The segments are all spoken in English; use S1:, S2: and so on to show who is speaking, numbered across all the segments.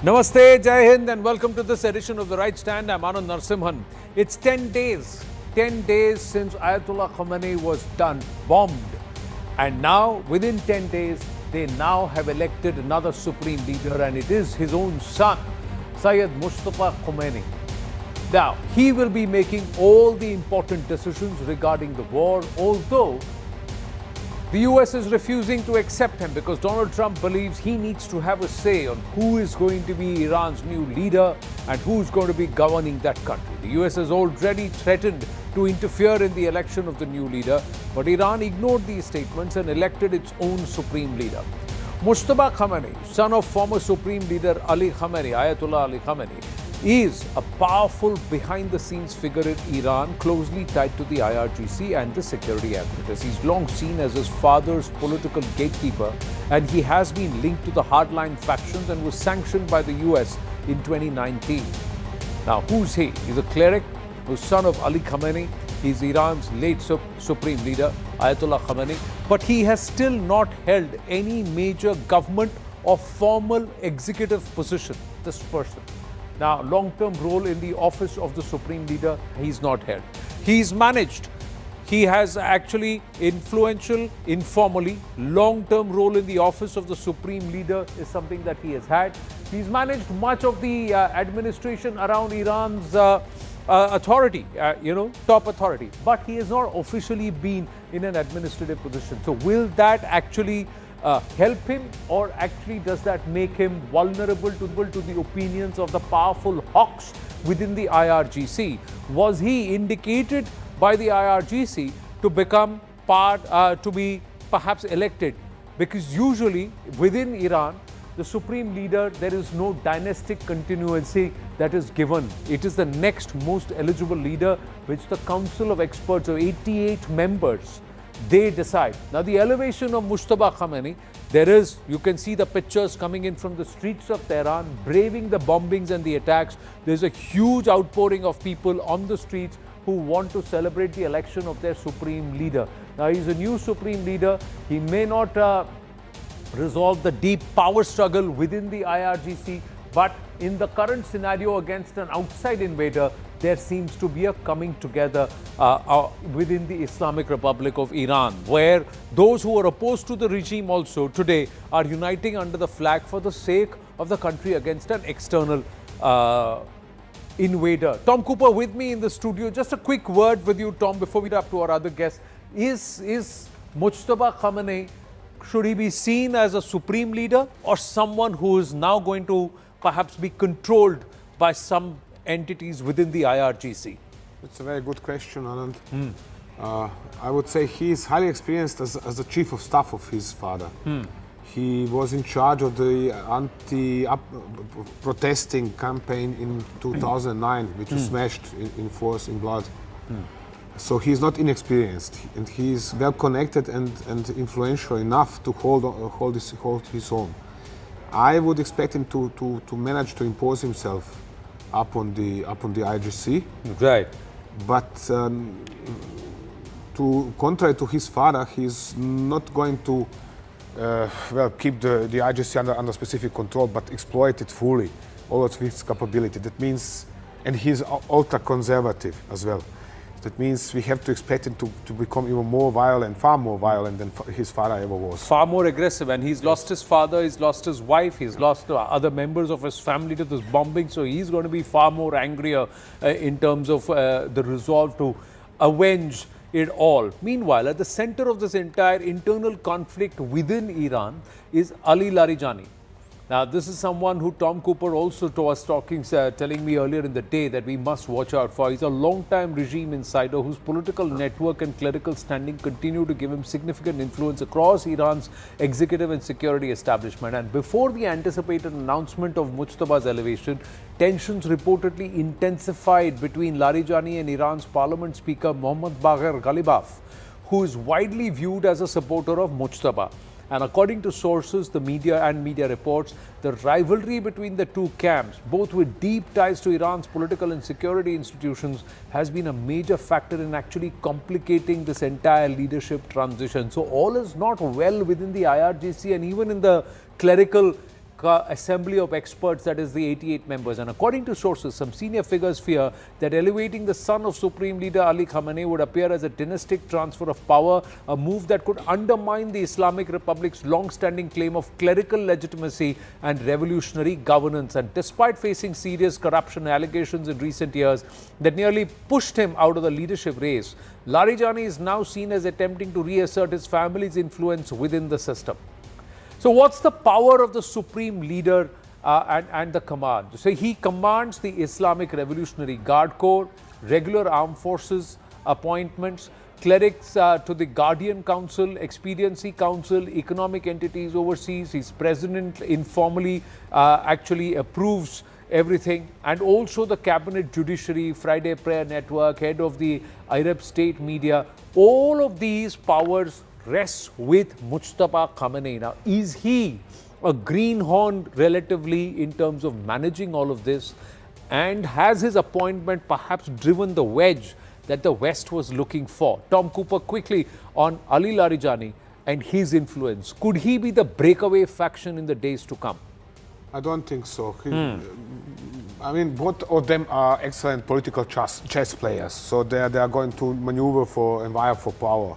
S1: Namaste, Jai Hind, and welcome to this edition of The Right Stand. I'm Anand Narsimhan. It's 10 days since Ayatollah Khamenei was bombed. And now, within 10 days, they now have elected another supreme leader, and it is his own son, Syed Mojtaba Khamenei. Now, he will be making all the important decisions regarding the war, although the US is refusing to accept him because Donald Trump believes he needs to have a say on who is going to be Iran's new leader and who's going to be governing that country. The US has already threatened to interfere in the election of the new leader, but Iran ignored these statements and elected its own supreme leader. Mojtaba Khamenei, son of former supreme leader Ali Khamenei, Ayatollah Ali Khamenei, is a powerful behind-the-scenes figure in Iran, closely tied to the IRGC and the security apparatus. He's long seen as his father's political gatekeeper, and he has been linked to the hardline factions and was sanctioned by the US in 2019. Now, who's he? He's a cleric who's son of Ali Khamenei. He's Iran's late supreme leader, Ayatollah Khamenei, but he has still not held any major government or formal executive position, this person. Now, long-term role in the office of the Supreme Leader, he's not held. He's managed. He has actually influential, informally, long-term role in the office of the Supreme Leader is something that he has had. He's managed much of the administration around Iran's authority, top authority. But he has not officially been in an administrative position. So will that actually help him, or actually does that make him vulnerable to the opinions of the powerful hawks within the IRGC? Was he indicated by the IRGC to become to be perhaps elected? Because usually within Iran, the supreme leader, there is no dynastic continuity that is given. It is the next most eligible leader, which the Council of Experts of 88 members, they decide. Now, the elevation of Mojtaba Khamenei, you can see the pictures coming in from the streets of Tehran, braving the bombings and the attacks. There's a huge outpouring of people on the streets who want to celebrate the election of their supreme leader. Now, he's a new supreme leader. He may not resolve the deep power struggle within the IRGC, but in the current scenario against an outside invader, there seems to be a coming together within the Islamic Republic of Iran, where those who are opposed to the regime also today are uniting under the flag for the sake of the country against an external invader. Tom Cooper with me in the studio. Just a quick word with you, Tom, before we wrap to our other guests. Is Mojtaba Khamenei, should he be seen as a supreme leader or someone who is now going to perhaps be controlled by some entities within the IRGC?
S2: It's a very good question, Anand. I would say he is highly experienced as the chief of staff of his father. He was in charge of the anti-protesting campaign in 2009, which was smashed in force, in blood. So he's not inexperienced, and he's well connected and influential enough to hold his own. I would expect him to manage to impose himself upon the IRGC.
S1: Right.
S2: But contrary to his father, he's not going to keep the IRGC under specific control, but exploit it fully, all of its capability. That means, and he's ultra conservative as well. That means we have to expect him to become even more violent, far more violent than his father ever was.
S1: Far more aggressive, and he's lost his father, he's lost his wife, he's lost other members of his family to this bombing, so he's going to be far more angrier in terms of the resolve to avenge it all. Meanwhile, at the center of this entire internal conflict within Iran is Ali Larijani. Now, this is someone who Tom Cooper also was telling me earlier in the day that we must watch out for. He's a long-time regime insider whose political network and clerical standing continue to give him significant influence across Iran's executive and security establishment. And before the anticipated announcement of Mojtaba's elevation, tensions reportedly intensified between Larijani and Iran's parliament speaker Mohammad Bagher Ghalibaf, who is widely viewed as a supporter of Mojtaba. And according to sources, the media reports, the rivalry between the two camps, both with deep ties to Iran's political and security institutions, has been a major factor in actually complicating this entire leadership transition. So all is not well within the IRGC and even in the clerical assembly of experts, that is the 88 members. And according to sources, some senior figures fear that elevating the son of Supreme Leader Ali Khamenei would appear as a dynastic transfer of power, a move that could undermine the Islamic Republic's long-standing claim of clerical legitimacy and revolutionary governance. And despite facing serious corruption allegations in recent years that nearly pushed him out of the leadership race, Larijani is now seen as attempting to reassert his family's influence within the system. So what's the power of the supreme leader and the command? So he commands the Islamic Revolutionary Guard Corps, regular armed forces appointments, clerics to the Guardian Council, Expediency Council, economic entities overseas. His president informally actually approves everything, and also the cabinet judiciary, Friday Prayer Network, head of the Arab state media. All of these powers rests with Mojtaba Khamenei. Now, is he a greenhorn relatively in terms of managing all of this? And has his appointment perhaps driven the wedge that the West was looking for? Tom Cooper, quickly on Ali Larijani and his influence. Could he be the breakaway faction in the days to come?
S2: I don't think so. I mean, both of them are excellent political chess players, so they are going to maneuver for and vie for power.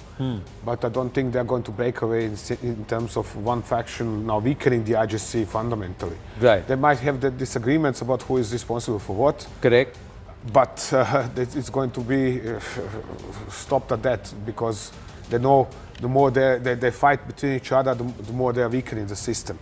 S2: But I don't think they're going to break away in terms of one faction now weakening the IRGC fundamentally.
S1: Right.
S2: They might have the disagreements about who is responsible for what.
S1: Correct.
S2: But it's going to be stopped at that, because they know the more they fight between each other, the more they are weakening the system.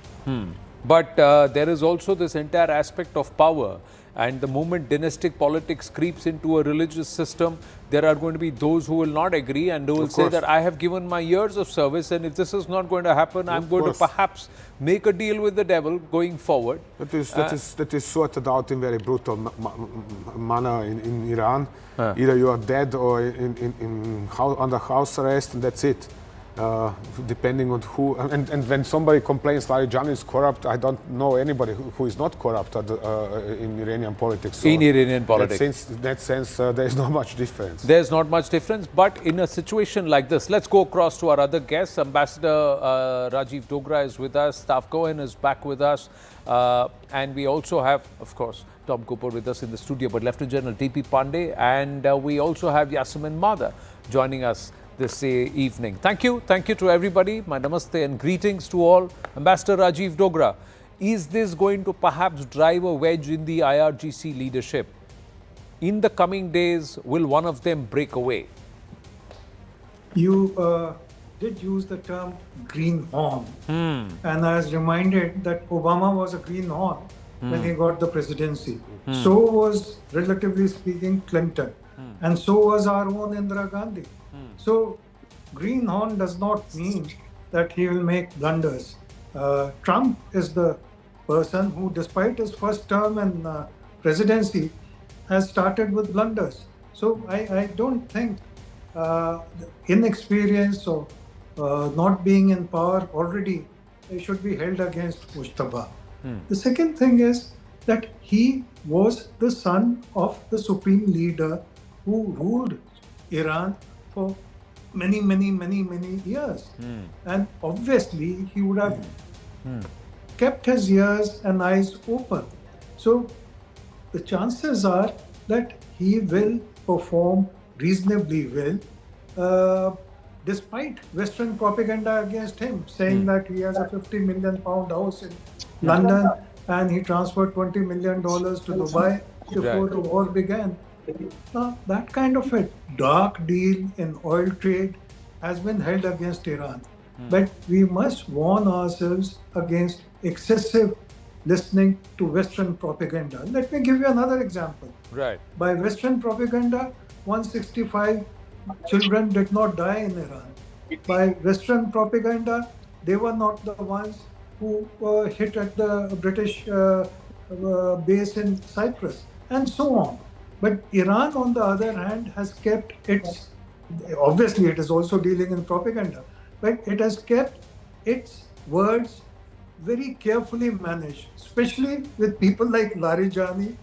S1: But there is also this entire aspect of power, and the moment dynastic politics creeps into a religious system, there are going to be those who will not agree, and they will say that I have given my years of service, and if this is not going to happen, I'm going to perhaps make a deal with the devil going forward.
S2: That is sorted out in very brutal manner in Iran. Either you are dead or under house arrest, and that's it. Depending on who, and when somebody complains Larijani is corrupt, I don't know anybody who is not corrupt in Iranian politics. So
S1: in Iranian politics.
S2: In that sense, there is not much difference.
S1: There's not much difference, but in a situation like this, let's go across to our other guests. Ambassador Rajiv Dogra is with us, Staff Cohen is back with us, and we also have, of course, Tom Cooper with us in the studio, but Lieutenant General T.P. Pandey, and we also have Yasemin Mada joining us this evening. Thank you to everybody. My namaste and greetings to all. Ambassador Rajiv Dogra, is this going to perhaps drive a wedge in the IRGC leadership? In the coming days, will one of them break away?
S3: You did use the term greenhorn, and I was reminded that Obama was a greenhorn when he got the presidency. So was, relatively speaking, Clinton, and so was our own Indira Gandhi. So, greenhorn does not mean that he will make blunders. Trump is the person who, despite his first term in presidency, has started with blunders. So, I don't think inexperience or not being in power already should be held against Mojtaba. The second thing is that he was the son of the supreme leader who ruled Iran for many years. And obviously he would have kept his ears and eyes open. So the chances are that he will perform reasonably well, despite Western propaganda against him, saying that he has a 50 million pound house in London and he transferred $20 million to Dubai before the war began. Now, that kind of a dark deal in oil trade has been held against Iran. But we must warn ourselves against excessive listening to Western propaganda. Let me give you another example.
S1: Right.
S3: By Western propaganda, 165 children did not die in Iran. By Western propaganda, they were not the ones who were hit at the British base in Cyprus, and so on. But Iran, on the other hand, has kept its, obviously it is also dealing in propaganda, but it has kept its words very carefully managed, especially with people like Larijani,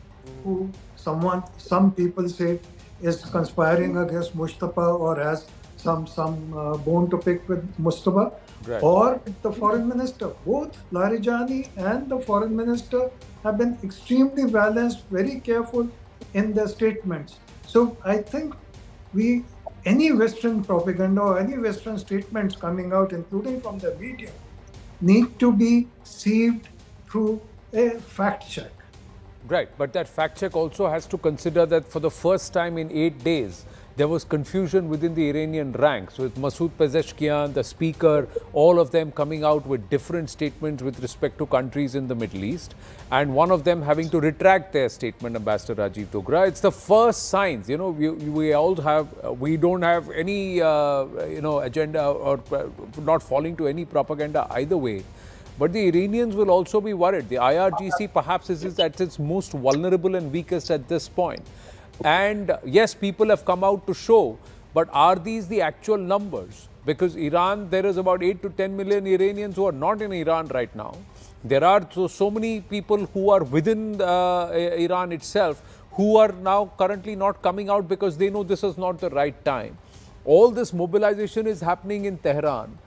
S3: who some people say is conspiring against Mojtaba or has bone to pick with Mojtaba,
S1: Right.
S3: or the foreign minister. Both Larijani and the foreign minister have been extremely balanced, very careful in their statements. So I think any Western propaganda or any Western statements coming out, including from the media, need to be sieved through a fact check.
S1: Right, but that fact check also has to consider that for the first time in 8 days, there was confusion within the Iranian ranks with Masoud Pezeshkian, the speaker, all of them coming out with different statements with respect to countries in the Middle East, and one of them having to retract their statement, Ambassador Rajiv Dogra. It's the first signs, we don't have any, agenda or not falling to any propaganda either way. But the Iranians will also be worried. The IRGC perhaps is at its most vulnerable and weakest at this point. And yes, people have come out to show, but are these the actual numbers? Because Iran, there is about 8 to 10 million Iranians who are not in Iran right now. There are so many people who are within Iran itself who are now currently not coming out because they know this is not the right time. All this mobilization is happening in Tehran.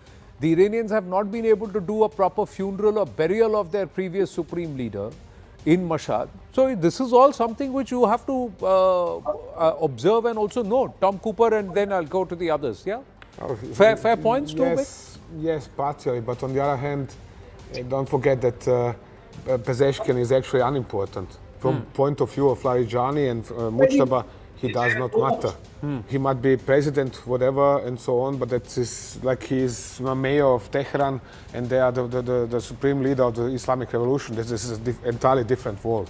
S1: The Iranians have not been able to do a proper funeral or burial of their previous supreme leader in Mashhad. So this is all something which you have to observe and also note. Tom Cooper, and then I'll go to the others. Yeah, fair points to make.
S2: Yes, partially. But on the other hand, don't forget that Pezeshkian is actually unimportant from point of view of Larijani and Mojtaba. He does not matter. He might be president, whatever, and so on, but that is like he is a mayor of Tehran and they are the supreme leader of the Islamic Revolution. This is an entirely different world.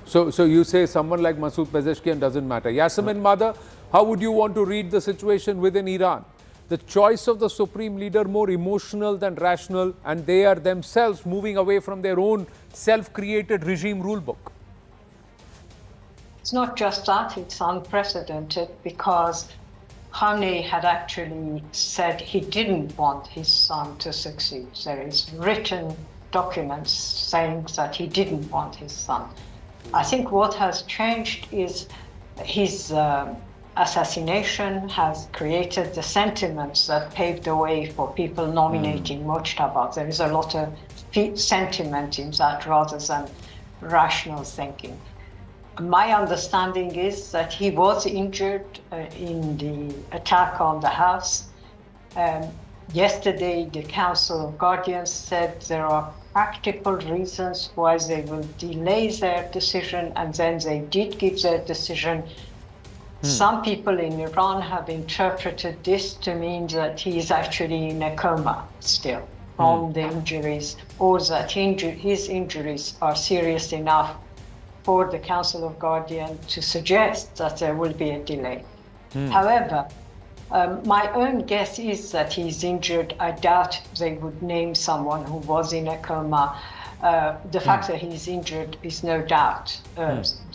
S1: So you say someone like Masoud Pezeshkian doesn't matter. Yasemin Mother, how would you want to read the situation within Iran? The choice of the supreme leader more emotional than rational, and they are themselves moving away from their own self-created regime rulebook.
S4: It's not just that, it's unprecedented because Khamenei had actually said he didn't want his son to succeed. There is written documents saying that he didn't want his son. I think what has changed is his assassination has created the sentiments that paved the way for people nominating Mojtaba. There is a lot of sentiment in that rather than rational thinking. My understanding is that he was injured in the attack on the house. Yesterday, the Council of Guardians said there are practical reasons why they will delay their decision, and then they did give their decision. Some people in Iran have interpreted this to mean that he is actually in a coma still from the injuries, or that his injuries are serious enough for the Council of Guardians to suggest that there will be a delay. However, my own guess is that he's injured. I doubt they would name someone who was in a coma. The fact that he's injured is no doubt.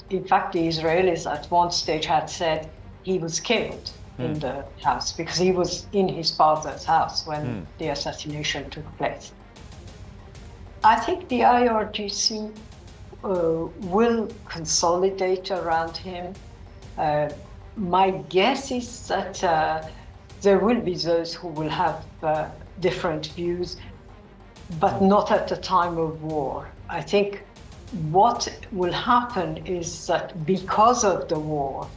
S4: In fact, the Israelis at one stage had said he was killed in the house because he was in his father's house when the assassination took place. I think the IRGC will consolidate around him. My guess is that there will be those who will have different views, but not at the time of war. I think what will happen is that because of the war,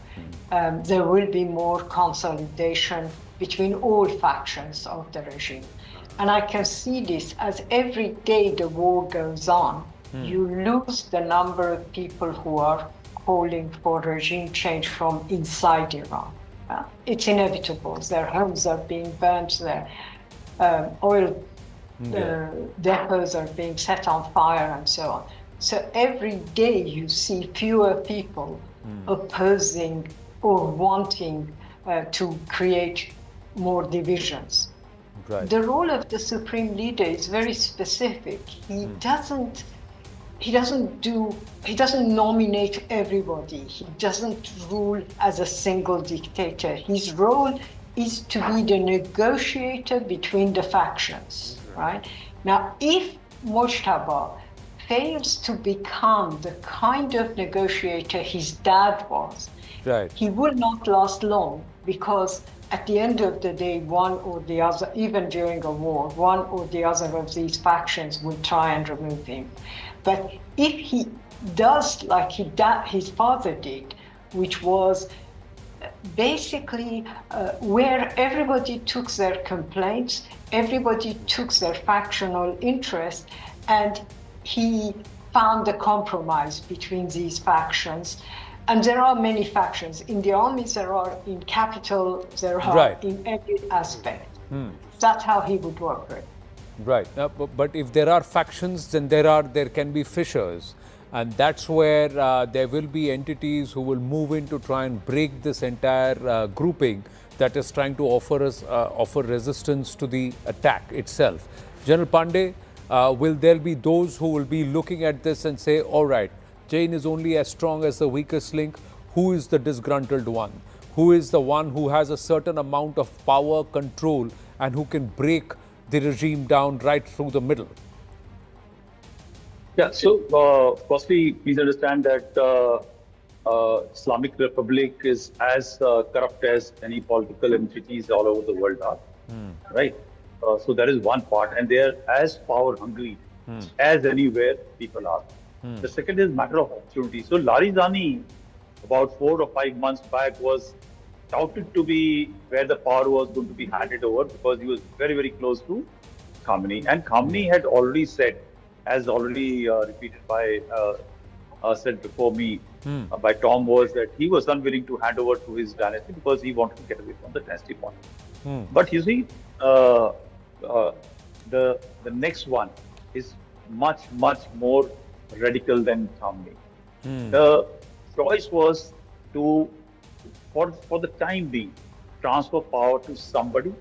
S4: there will be more consolidation between all factions of the regime. And I can see this as every day the war goes on, you lose the number of people who are calling for regime change from inside Iran. It's inevitable. Their homes are being burnt, their oil depots are being set on fire, and so on. So every day you see fewer people opposing or wanting to create more divisions.
S1: Right.
S4: The role of the supreme leader is very specific. He doesn't nominate everybody. He doesn't rule as a single dictator. His role is to be the negotiator between the factions, right? Now, if Mojtaba fails to become the kind of negotiator his dad was,
S1: right,
S4: he will not last long, because at the end of the day, one or the other, even during a war, one or the other of these factions will try and remove him. But if he does like his father did, which was basically where everybody took their complaints, everybody took their factional interest, and he found a compromise between these factions. And there are many factions. In the army, there are, in capital, there are,
S1: Right.
S4: in every aspect. That's how he would work it.
S1: Right. But if there are factions, then there can be fissures. And that's where there will be entities who will move in to try and break this entire grouping that is trying to offer resistance to the attack itself. General Pandey, will there be those who will be looking at this and say, all right, chain is only as strong as the weakest link? Who is the disgruntled one? Who is the one who has a certain amount of power, control, and who can break the regime down right through the middle?
S5: Yeah, so firstly, please understand that Islamic Republic is as corrupt as any political entities all over the world are, right? So that is one part, and they are as power hungry as anywhere people are. The second is matter of opportunity. So Larijani, about 4 or 5 months back, was touted to be where the power was going to be handed over because he was very, very close to Khamenei. And Khamenei had already said, as already repeated by, said before me by Tom, was that he was unwilling to hand over to his dynasty because he wanted to get away from the dynasty point. But you see, the next one is much, much more radical than Khamenei. The choice was to, for the time being, transfer power to somebody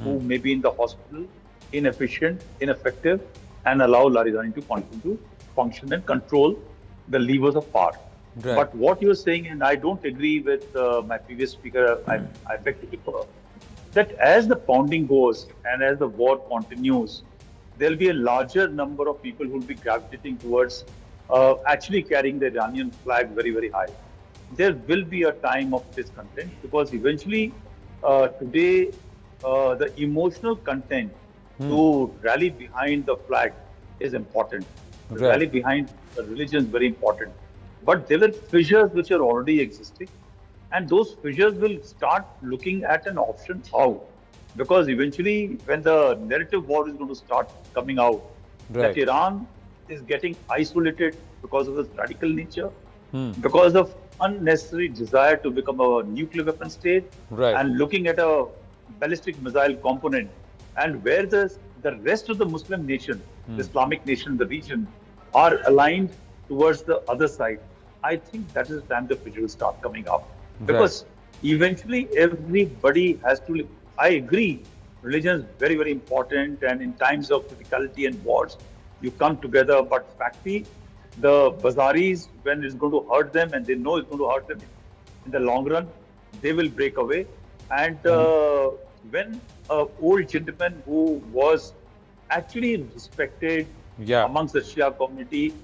S5: who may be in the hospital, inefficient, ineffective, and allow Larijani to continue to function and control the levers of power.
S1: Right.
S5: But what you're saying, and I don't agree with my previous speaker, I beg to differ, that as the pounding goes and as the war continues, there'll be a larger number of people who will be gravitating towards actually carrying the Iranian flag very, very high. There will be a time of discontent because eventually today the emotional content to rally behind the flag is important. To
S1: Right.
S5: rally behind the religion is very important. But there are fissures which are already existing, and those fissures will start looking at an option out. Because eventually, when the narrative war is going to start coming out,
S1: Right.
S5: that Iran is getting isolated because of its radical nature, because of unnecessary desire to become a nuclear weapon state,
S1: Right.
S5: and looking at a ballistic missile component, and where the rest of the Muslim nation, the Islamic nation, the region, are aligned towards the other side, I think that is the time the fissure will start coming up. Because eventually everybody has to, I agree, religion is very, very important, and in times of criticality and wars, you come together, but factly, the Bazaris, when it's going to hurt them, and they know it's going to hurt them in the long run, they will break away. And when an old gentleman who was actually respected amongst the Shia community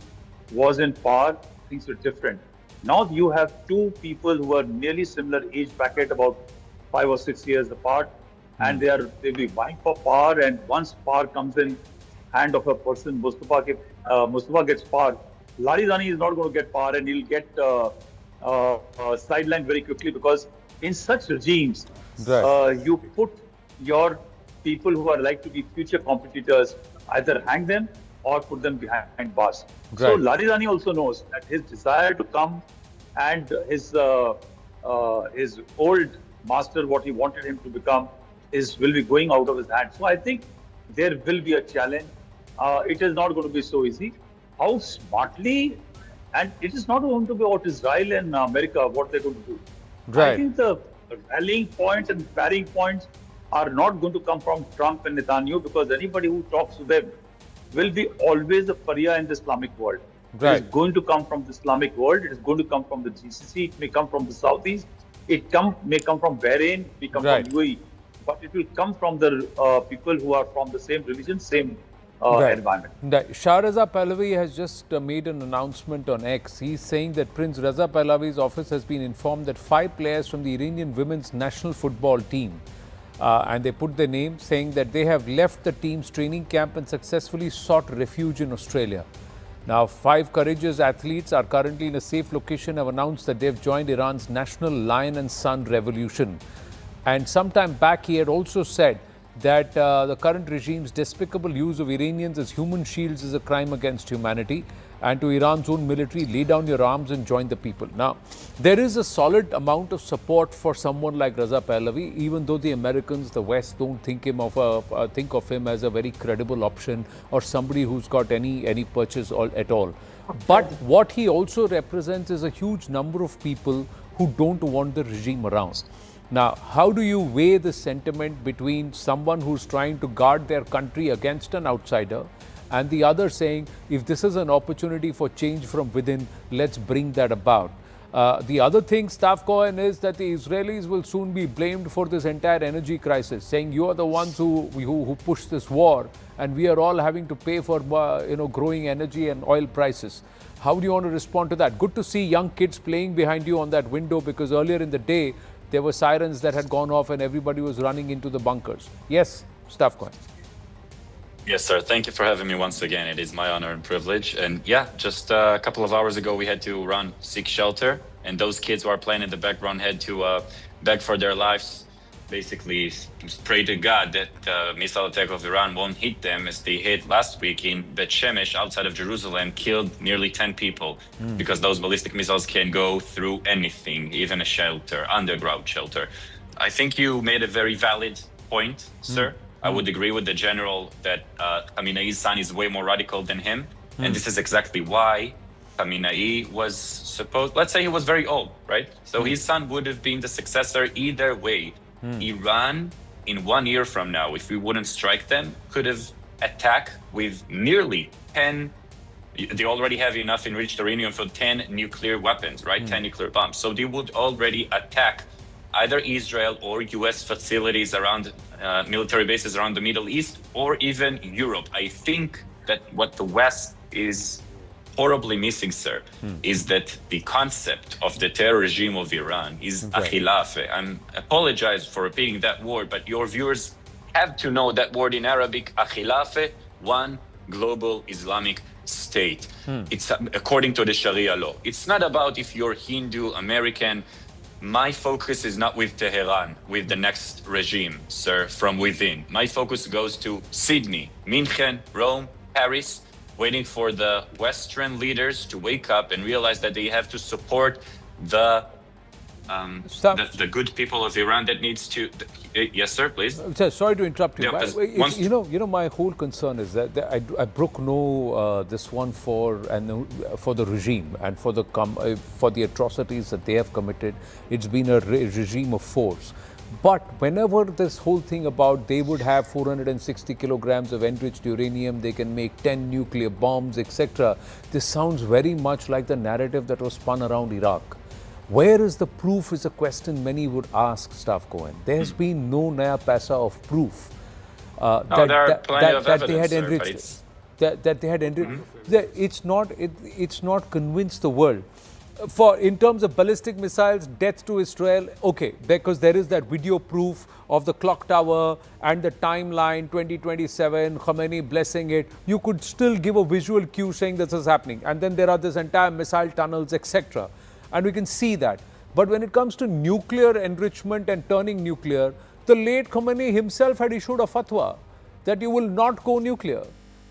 S5: was in power, things were different. Now you have two people who are nearly similar age bracket, about 5 or 6 years apart, and they'll be vying for power. And once power comes in hand of a person, Mojtaba gets power, Larijani is not going to get power, and he'll get sidelined very quickly, because in such regimes, you put your people who are like to be future competitors, either hang them or put them behind bars. So Larijani also knows that his desire to come and his old master, what he wanted him to become, will be going out of his hand. So I think there will be a challenge. It is not going to be so easy. How smartly, and it is not going to be about Israel and America, what they're going to do. I think the rallying points and parrying points are not going to come from Trump and Netanyahu, because anybody who talks to them will be always a pariah in the Islamic world. It is going to come from the Islamic world. It is going to come from the GCC. It may come from the Saudis. It may come from Bahrain. It may come from UAE. But it will come from the people who are from the same religion, same environment.
S1: Shah Reza Pahlavi has just made an announcement on X. He's saying that Prince Reza Pahlavi's office has been informed that 5 players from the Iranian women's national football team, and they put their name, saying that they have left the team's training camp and successfully sought refuge in Australia. Now, 5 courageous athletes are currently in a safe location, have announced that they've joined Iran's National Lion and Sun Revolution. And sometime back, he had also said that the current regime's despicable use of Iranians as human shields is a crime against humanity, and to Iran's own military, lay down your arms and join the people. Now, there is a solid amount of support for someone like Reza Pahlavi, even though the Americans, the West, don't think of him as a very credible option or somebody who's got any purchase at all. But what he also represents is a huge number of people who don't want the regime around. Now, how do you weigh the sentiment between someone who's trying to guard their country against an outsider and the other saying, if this is an opportunity for change from within, let's bring that about? The other thing, Staff Cohen, is that the Israelis will soon be blamed for this entire energy crisis, saying you are the ones who pushed this war and we are all having to pay for growing energy and oil prices. How do you want to respond to that? Good to see young kids playing behind you on that window, because earlier in the day, there were sirens that had gone off and everybody was running into the bunkers. Yes, Staff Cohen.
S6: Yes, sir. Thank you for having me once again. It is my honor and privilege. And yeah, just a couple of hours ago, we had to seek shelter. And those kids who are playing in the background had to beg for their lives. Basically, pray to God that the missile attack of Iran won't hit them, as they hit last week in Bet Shemesh outside of Jerusalem, killed nearly 10 people, because those ballistic missiles can go through anything, even a shelter, underground shelter. I think you made a very valid point, sir. I would agree with the general that Khamenei's son is way more radical than him. And this is exactly why Khamenei was supposed, let's say he was very old, right? So his son would have been the successor either way. Iran, in 1 year from now, if we wouldn't strike them, could have attacked with nearly 10, they already have enough enriched uranium for 10 nuclear weapons, right? 10 nuclear bombs. So they would already attack either Israel or US facilities around military bases around the Middle East, or even Europe. I think that what the West is horribly missing, sir, is that the concept of the terror regime of Iran is a khilafah. I apologize for repeating that word, but your viewers have to know that word in Arabic, a khilafah, one global Islamic state. It's according to the Sharia law. It's not about if you're Hindu, American. My focus is not with Tehran, with the next regime, sir, from within. My focus goes to Sydney, München, Rome, Paris, waiting for the Western leaders to wake up and realize that they have to support the good people of Iran that needs to. Yes, sir, please.
S1: Sorry to interrupt you.
S6: Yeah,
S1: my whole concern is that I brook this one for the regime and for the atrocities that they have committed. It's been a regime of force. But whenever this whole thing about they would have 460 kilograms of enriched uranium, they can make 10 nuclear bombs, etc., this sounds very much like the narrative that was spun around Iraq. Where is the proof is a question many would ask, Staff Cohen. There's been no naya paisa of proof that they had enriched. That they had enriched. It's not convinced the world. In terms of ballistic missiles, death to Israel, okay, because there is that video proof of the clock tower and the timeline 2027, Khamenei blessing it. You could still give a visual cue saying this is happening. And then there are this entire missile tunnels, etc. And we can see that. But when it comes to nuclear enrichment and turning nuclear, the late Khamenei himself had issued a fatwa that you will not go nuclear.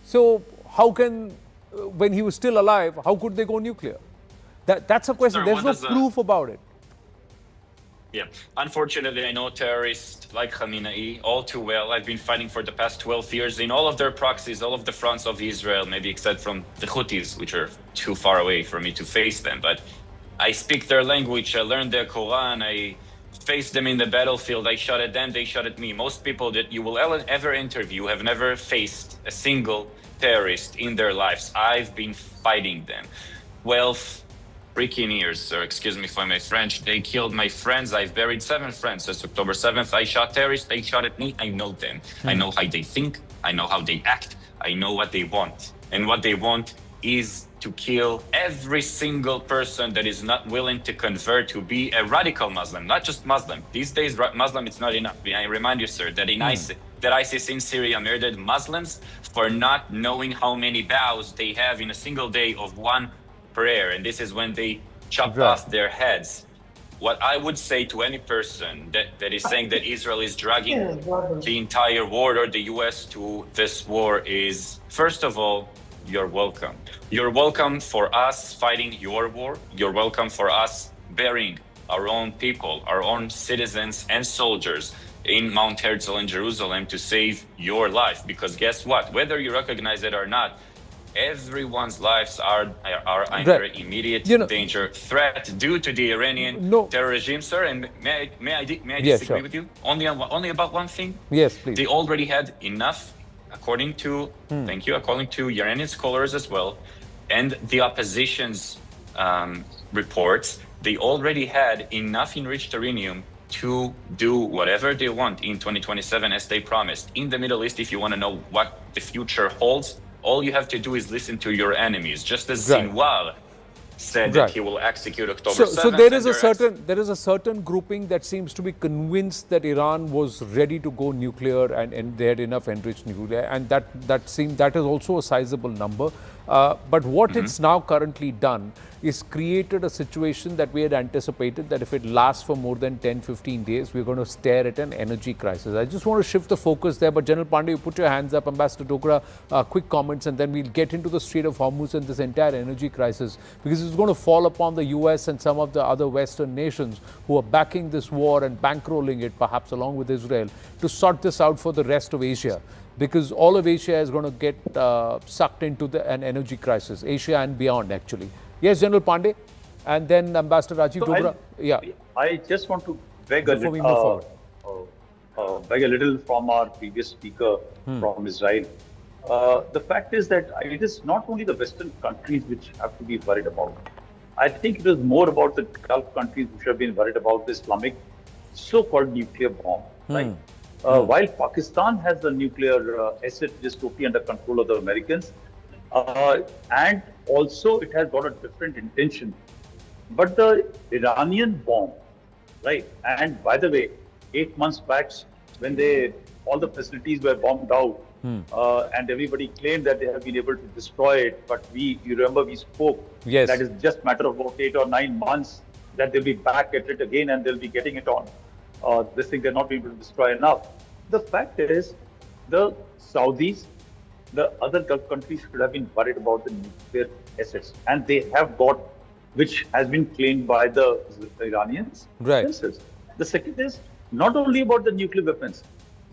S1: So how can, when he was still alive, how could they go nuclear? That's a question.
S6: Sir,
S1: there's no proof about it.
S6: Yeah, unfortunately, I know terrorists like Khamenei all too well. I've been fighting for the past 12 years in all of their proxies, all of the fronts of Israel, maybe except from the Houthis, which are too far away for me to face them. But I speak their language, I learned their Quran, I faced them in the battlefield, I shot at them, they shot at me. Most people that you will ever interview have never faced a single terrorist in their lives. I've been fighting them. 12 freaking years, sir, excuse me for my French. They killed my friends. I've buried 7 friends. Since October 7th, I shot terrorists. They shot at me. I know them. I know how they think. I know how they act. I know what they want. And what they want is to kill every single person that is not willing to convert to be a radical Muslim, not just Muslim. These days, Muslim, it's not enough. I remind you, sir, that ISIS in Syria murdered Muslims for not knowing how many vows they have in a single day of one prayer. And this is when they chopped off their heads. What I would say to any person that is saying that Israel is dragging the entire war or the US to this war is, first of all, you're welcome. You're welcome for us fighting your war. You're welcome for us burying our own people, our own citizens and soldiers in Mount Herzl in Jerusalem to save your life. Because guess what? Whether you recognize it or not, everyone's lives are under immediate danger, threat due to the Iranian terror regime, sir. And may I disagree with you? Only about one thing.
S1: Yes, please.
S6: They already had enough, according to according to Iranian scholars as well, and the opposition's reports. They already had enough enriched uranium to do whatever they want in 2027, as they promised. In the Middle East, if you want to know what the future holds, all you have to do is listen to your enemies. Just as Sinwar said that he will execute October 7th.
S1: So there is a certain grouping that seems to be convinced that Iran was ready to go nuclear and they had enough enriched nuclear, and that is also a sizable number. But what it's now currently done is created a situation that we had anticipated, that if it lasts for more than 10-15 days, we're going to stare at an energy crisis. I just want to shift the focus there, but General Pandey, you put your hands up. Ambassador Dogra, quick comments, and then we'll get into the Strait of Hormuz and this entire energy crisis, because it's going to fall upon the US and some of the other Western nations who are backing this war and bankrolling it, perhaps along with Israel, to sort this out for the rest of Asia. Because all of Asia is going to get sucked into an energy crisis, Asia and beyond, actually. Yes, General Pandey, and then Ambassador Rajiv Dogra.
S5: I just want to beg a little from our previous speaker from Israel. The fact is that it is not only the Western countries which have to be worried about. I think it is more about the Gulf countries which have been worried about the Islamic so-called nuclear bomb. Right? While Pakistan has the nuclear asset which is totally under control of the Americans, and also it has got a different intention. But the Iranian bomb, right? And by the way, 8 months back, when all the facilities were bombed out, and everybody claimed that they have been able to destroy it, but you remember we spoke.
S1: Yes.
S5: That is just a matter of about 8 or 9 months that they'll be back at it again and they'll be getting it on. This thing they're not able to destroy enough. The fact is, the Saudis, the other Gulf countries should have been worried about the nuclear assets, and they have got, which has been claimed by the Iranians.
S1: Right.
S5: Themselves. The second is not only about the nuclear weapons,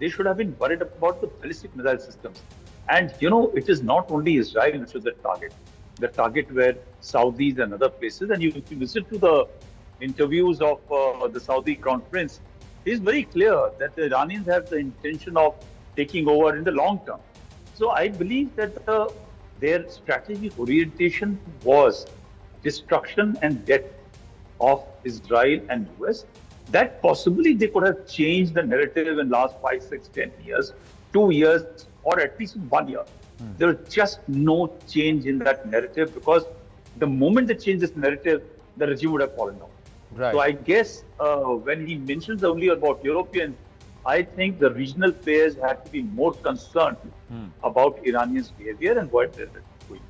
S5: they should have been worried about the ballistic missile systems. And it is not only Israel which is the target. The target were Saudis and other places. And if you listen to the interviews of the Saudi Crown Prince, he is very clear that the Iranians have the intention of taking over in the long term. So I believe that their strategic orientation was destruction and death of Israel and US. That possibly they could have changed the narrative in last 5, 6, 10 years, 2 years, or at least 1 year. There was just no change in that narrative, because the moment they changed this narrative, the regime would have fallen down.
S1: Right.
S5: So I guess when he mentions only about Europeans, I think the regional players had to be more concerned about Iranians' behavior and what they're doing.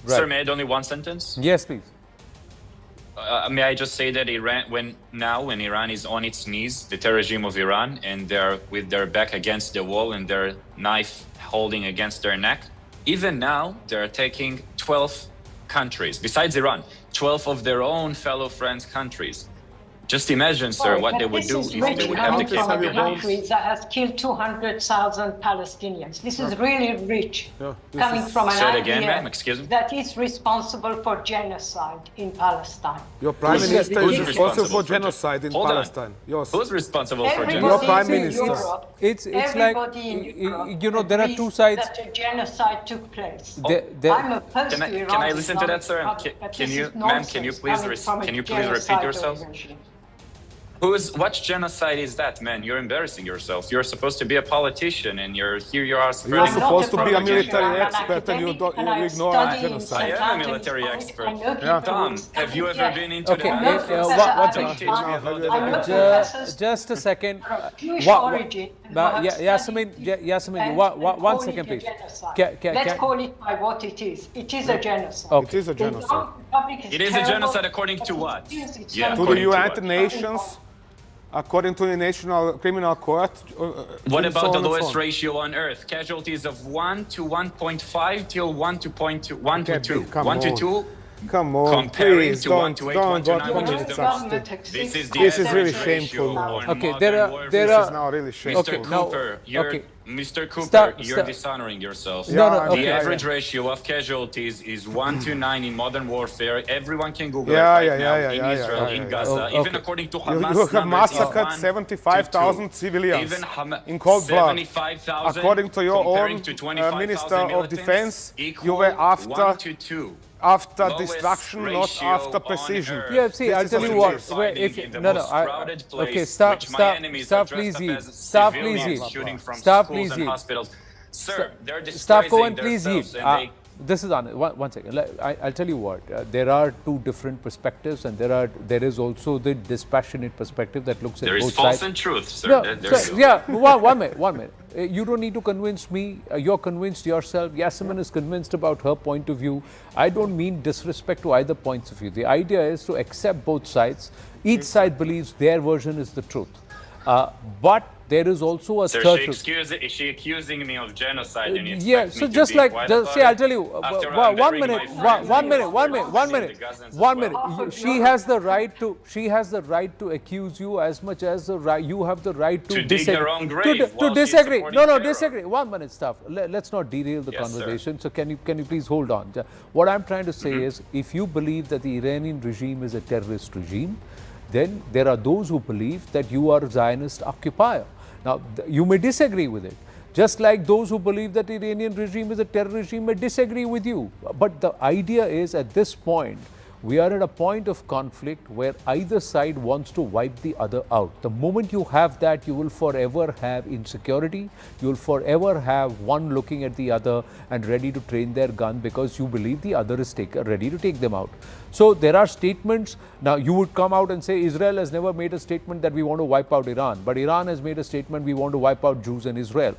S6: Right. Sir, may I add only one sentence?
S1: Yes, please.
S6: May I just say that when Iran is on its knees, the terror regime of Iran, and they're with their back against the wall and their knife holding against their neck, even now they're attacking 12 countries, besides Iran, 12 of their own fellow friends countries. Just imagine, sir, what they would do if they would have the
S4: capability. Country that has killed 200,000 Palestinians. This is really rich, coming from an idea that is responsible for genocide in Palestine.
S2: Your Prime Minister is responsible for genocide in Palestine.
S6: Who's responsible for genocide?
S2: Your Prime Minister.
S1: It's like, there are two sides.
S4: That a genocide took place. I'm opposed to Iran.
S6: Can I listen to that, sir? Can you please repeat yourself? What genocide is that, man? You're embarrassing yourself. You're supposed to be a politician, and you are spreading.
S2: You're supposed to be a
S6: propaganda.
S2: military expert, and you ignore genocide.
S6: I am a military expert.
S2: Yeah.
S6: Tom, have you ever been into
S1: Okay,
S6: that?
S1: one
S6: second.
S1: just a second.
S4: Jewish
S1: Wha- wha-
S4: origin.
S1: Yasmin, one second, please.
S4: Let's call it by what it is. It is a genocide.
S2: It is a genocide.
S6: It is a genocide according to what? Yeah,
S2: To the
S6: according to
S2: United
S6: what?
S2: Nations, according to the National Criminal Court.
S6: What
S2: and so
S6: about
S2: on
S6: the
S2: and so
S6: lowest
S2: on.
S6: ratio on Earth? Casualties of 1 to 1.5 till 1 to 1 to 2.
S2: Come
S6: 1 to
S2: on.
S6: 2.
S2: Come on,
S6: Comparing
S2: please,
S6: to 1
S2: don't
S6: to 8, 1 to 9,
S2: go
S6: which is
S2: into
S6: the
S2: such things.
S6: This is the
S2: This is really
S6: average
S2: shameful
S6: ratio
S2: now.
S6: on
S1: Okay,
S6: modern
S1: there are-
S6: warfare.
S1: there
S2: This
S1: are-
S2: is now really shameful.
S6: Mr.
S1: Okay, now-
S6: Cooper,
S1: okay.
S6: Mr. Cooper,
S1: Stop,
S6: you're
S1: stop.
S6: dishonoring yourself.
S1: No, no,
S2: I'm-
S1: okay.
S6: The average ratio of casualties is 1 to 9 in modern warfare. Everyone can Google
S2: Yeah,
S6: it right
S2: yeah,
S6: now.
S2: yeah,
S6: In
S2: yeah,
S6: Israel,
S2: yeah,
S6: in
S2: yeah.
S6: Gaza.
S1: Oh,
S6: Even
S1: okay.
S6: according to
S2: You
S6: Hamas
S2: have
S6: numbers,
S2: massacred
S6: is
S2: 75,000 civilians
S6: Even
S2: in cold blood.
S6: 75,000
S2: According to your
S6: comparing
S2: own
S6: to 25,000
S2: Minister of
S6: militants
S2: Defense, you
S6: equal
S2: were after
S6: 1 to 2.
S2: after
S6: Lowest
S2: destruction, not
S6: ratio
S2: after
S6: on
S2: precision.
S6: Earth.
S1: Yeah, see,
S2: This
S1: I'll
S2: is
S1: tell you
S2: what
S1: what.
S2: it is.
S6: Fighting in the
S1: No,
S6: most crowded place,
S1: okay, stop,
S6: which my
S1: stop,
S6: enemies
S1: stop,
S6: are
S1: please,
S6: dressed
S1: Heed.
S6: up as
S1: Stop,
S6: civilians
S1: please, Heed.
S6: shooting from
S1: Stop,
S6: schools
S1: please,
S6: and
S1: Heed.
S6: hospitals. Sir, they're
S1: Stop, go
S6: disgracing
S1: and please
S6: themselves,
S1: Heed.
S6: and they
S1: This is one second. I'll tell you what. There are two different perspectives, and there is also the dispassionate perspective that looks at
S6: there is
S1: both
S6: false
S1: sides.
S6: and truth, sir.
S1: No,
S6: There you go.
S1: yeah, one minute. You don't need to convince me. You're convinced yourself. Yasmin is convinced about her point of view. I don't mean disrespect to either points of view. The idea is to accept both sides. Each side believes their version is the truth. But there is also a
S6: Sir,
S1: third
S6: is she accusing me of genocide? And you
S1: yeah,
S6: expect
S1: so
S6: me to
S1: just
S6: be
S1: like,
S6: quiet
S1: just
S6: about
S1: say,
S6: it?
S1: I'll tell you,
S6: After
S1: one
S6: burying
S1: minute,
S6: my friends
S1: one
S6: in
S1: minute,
S6: the
S1: one minute, one
S6: seeing
S1: minute,
S6: the Gazans as
S1: one
S6: well.
S1: minute. She has the right to, she has the right to accuse you as much as the right, you have the right to
S6: dig their own grave
S1: to
S6: while she's
S1: disagree.
S6: supporting
S1: No,
S6: terror.
S1: disagree. 1 minute, stuff. Let's not derail the
S6: Yes, sir.
S1: conversation. So can you please hold on? What I'm trying to say is, if you believe that the Iranian regime is a terrorist regime, then there are those who believe that you are a Zionist occupier. Now, you may disagree with it. Just like those who believe that the Iranian regime is a terror regime may disagree with you. But the idea is, at this point, we are at a point of conflict where either side wants to wipe the other out. The moment you have that, you will forever have insecurity. You will forever have one looking at the other and ready to train their gun because you believe the other is ready to take them out. So there are statements. Now you would come out and say Israel has never made a statement that we want to wipe out Iran, but Iran has made a statement we want to wipe out Jews in Israel.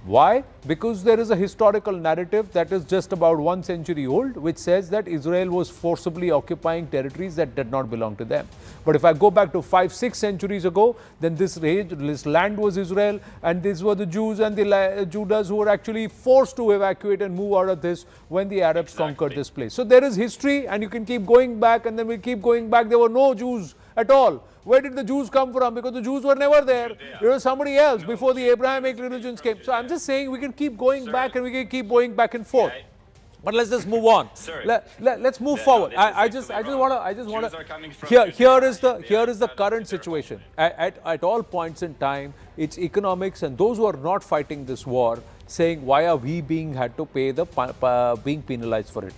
S1: Why? Because there is a historical narrative that is just about 1 century old, which says that Israel was forcibly occupying territories that did not belong to them. But if I go back to 5-6 centuries ago, then this land was Israel, and these were the Jews and the Judas who were actually forced to evacuate and move out of this when the Arabs conquered this place. So there is history, and you can keep going back, and then we keep going back. There were no Jews at all. Where did the Jews come from? Because the Jews were never there. It was somebody else before the Abrahamic religions came. So I'm just saying we can keep going back, and we can keep going back and forth. But let's just move on. Let's move forward. I just want to. Here is the current situation. At all points in time, it's economics, and those who are not fighting this war saying, why are we being had to pay the being penalized for it?